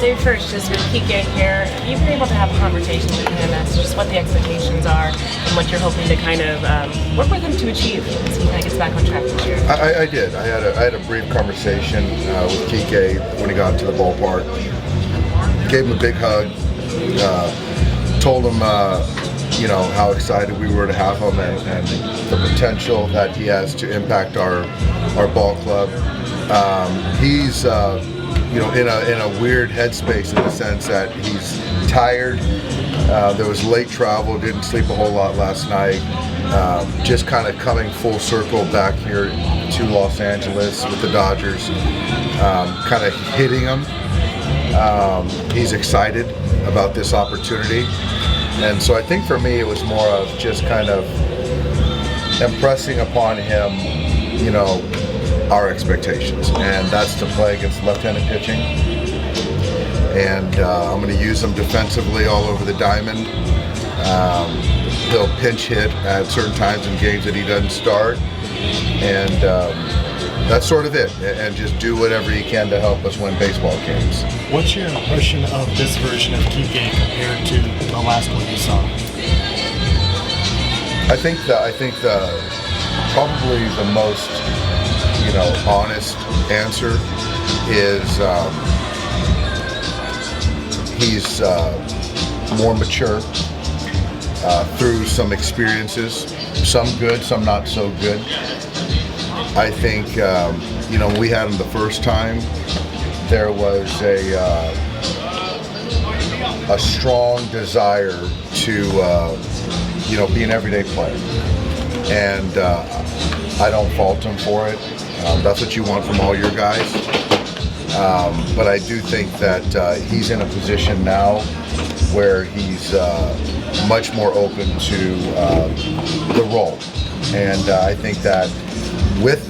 Dave, first, just with Kiké here, you've been able to have a conversation with him as to just what the expectations are and what you're hoping to kind of work with him to achieve as he kind of gets back on track this year. I did. I had a brief conversation with Kiké when he got to the ballpark. Gave him a big hug. Told him, how excited we were to have him and the potential that he has to impact our ball club. He's in a weird headspace in the sense that he's tired. There was late travel, didn't sleep a whole lot last night. Just kind of coming full circle back here to Los Angeles with the Dodgers, kind of hitting him. He's excited about this opportunity. And so I think for me it was more of just kind of impressing upon him, our expectations, and that's to play against left-handed pitching. And I'm going to use him defensively all over the diamond. He'll pinch hit at certain times in games that he doesn't start, and that's sort of it. And just do whatever he can to help us win baseball games. What's your impression of this version of Kiké compared to the last one you saw? I think probably the most honest answer is he's more mature through some experiences, some good, some not so good. I think when we had him the first time, there was a strong desire to be an everyday player, and I don't fault him for it. That's what you want from all your guys. But I do think that he's in a position now where he's much more open to the role. And I think that with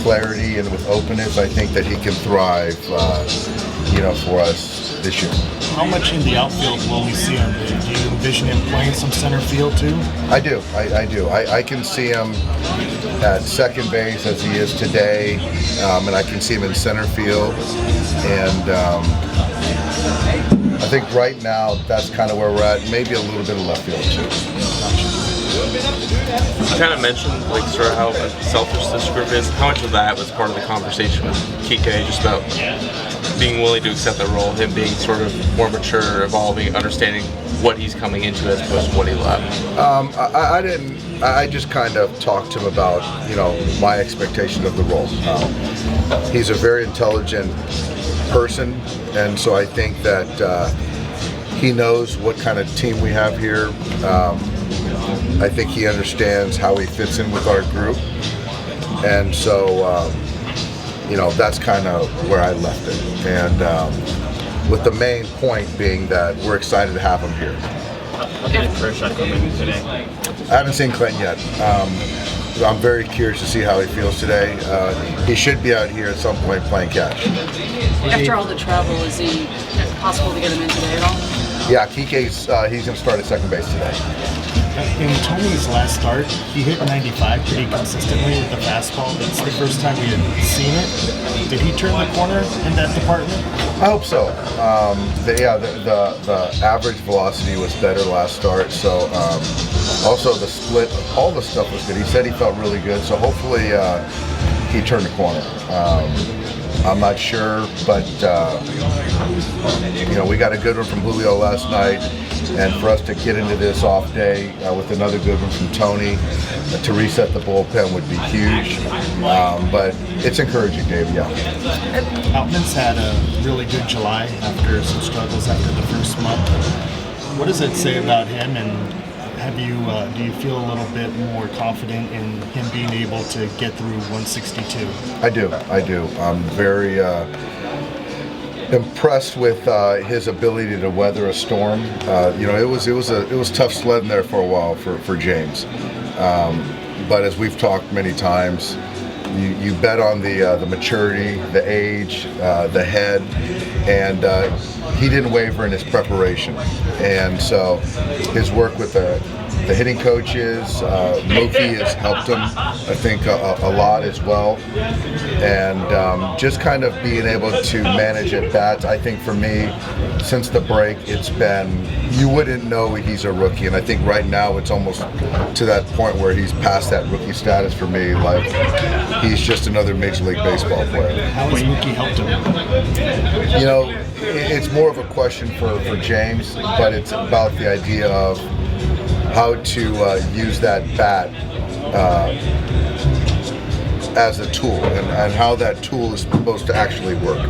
clarity and with openness, I think that he can thrive, for us this year. How much in the outfield will we see him? Do you envision him playing some center field too? I do. I can see him at second base as he is today, and I can see him in center field. And I think right now that's kind of where we're at. Maybe a little bit of left field too. You kind of mentioned sort of how selfish this group is. How much of that was part of the conversation with Kiké, just about being willing to accept the role, him being sort of more mature, evolving, understanding what he's coming into as opposed to what he left? I just kind of talked to him about, my expectation of the role. He's a very intelligent person, and so I think that he knows what kind of team we have here. I think he understands how he fits in with our group, and so that's kind of where I left it. And with the main point being that we're excited to have him here. First shot coming today. I haven't seen Clinton yet. I'm very curious to see how he feels today. He should be out here at some point playing catch. After all the travel, is it possible to get him in today at all? Yeah, Kiké's he's going to start at second base today. In Tony's last start, he hit 95 pretty consistently with the fastball. It's the first time we had seen it. Did he turn the corner in that department? I hope so. The average velocity was better last start. So also the split, all the stuff was good. He said he felt really good. So hopefully he turned the corner. I'm not sure, but we got a good one from Julio last night, and for us to get into this off day with another good one from Tony to reset the bullpen would be huge. But it's encouraging, Dave. Yeah. Outman's had a really good July after some struggles after the first month. What does it say about him, and do you feel a little bit more confident in him being able to get through 162? I do. I'm very impressed with his ability to weather a storm. It was tough sledding there for a while for James. But as we've talked many times, you bet on the maturity, the age, the head, and he didn't waver in his preparation. And so his work with the the hitting coaches. Mookie has helped him, I think, a lot as well. And just kind of being able to manage at bats. I think for me, since the break, it's been, you wouldn't know he's a rookie. And I think right now it's almost to that point where he's past that rookie status for me. Like, he's just another Major League Baseball player. How has Mookie helped him? You know, it's more of a question for James, but it's about the idea of how to use that bat as a tool, and how that tool is supposed to actually work.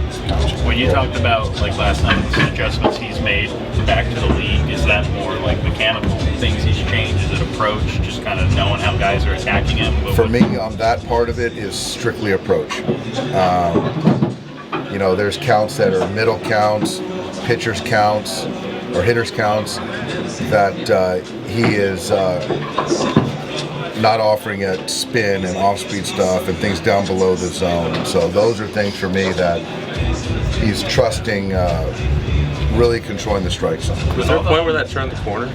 When you talked about, like last night, the adjustments he's made back to the league, is that more like mechanical things he's changed? Is it approach, just kind of knowing how guys are attacking him? For me, on that part of it is strictly approach. You know, there's counts that are middle counts, pitchers counts, or hitters counts that he is not offering at spin and off-speed stuff and things down below the zone. So those are things for me that he's trusting, really controlling the strike zone. Was there a point where that turned the corner?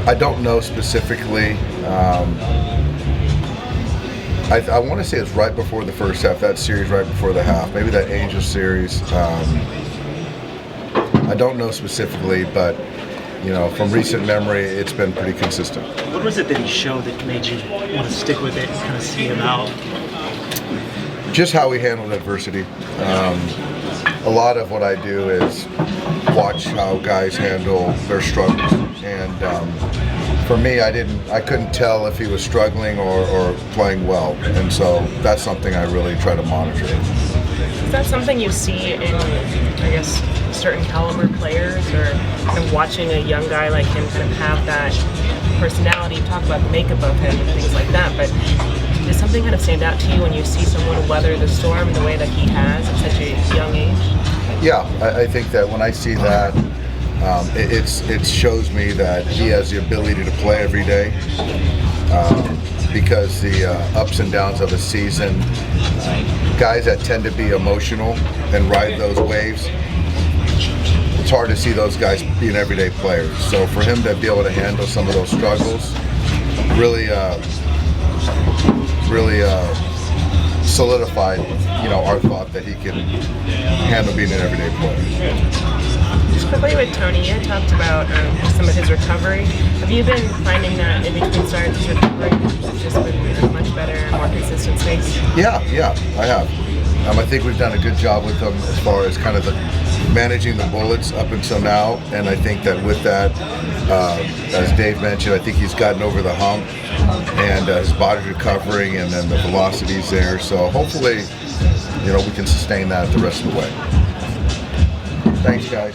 I don't know specifically. I want to say it's right before the first half, that series right before the half, maybe that Angels series. I don't know specifically, but you know, from recent memory, it's been pretty consistent. What was it that he showed that made you want to stick with it and kind of see him out? Just how he handled adversity. A lot of what I do is watch how guys handle their struggles, and for me, I couldn't tell if he was struggling or playing well, and so that's something I really try to monitor. Is that something you see in, I guess, certain caliber players, or kind of watching a young guy like him kind of have that personality? You talk about the makeup of him and things like that, but does something kind of stand out to you when you see someone weather the storm in the way that he has at such a young age? Yeah, I think that when I see that, it shows me that he has the ability to play every day, because the ups and downs of a season, guys that tend to be emotional and ride those waves, it's hard to see those guys being everyday players. So for him to be able to handle some of those struggles really solidified, you know, our thought that he can handle being an everyday player. Just quickly with Tony, you had talked about some of his recovery. Have you been finding that in between starts his recovery has just been much better and more consistent space? Yeah, I have. I think we've done a good job with him as far as kind of managing the bullets up until now, and I think that with that, as Dave mentioned, I think he's gotten over the hump, and his body's recovering, and then the velocity's there. So hopefully, you know, we can sustain that the rest of the way. Thanks, guys.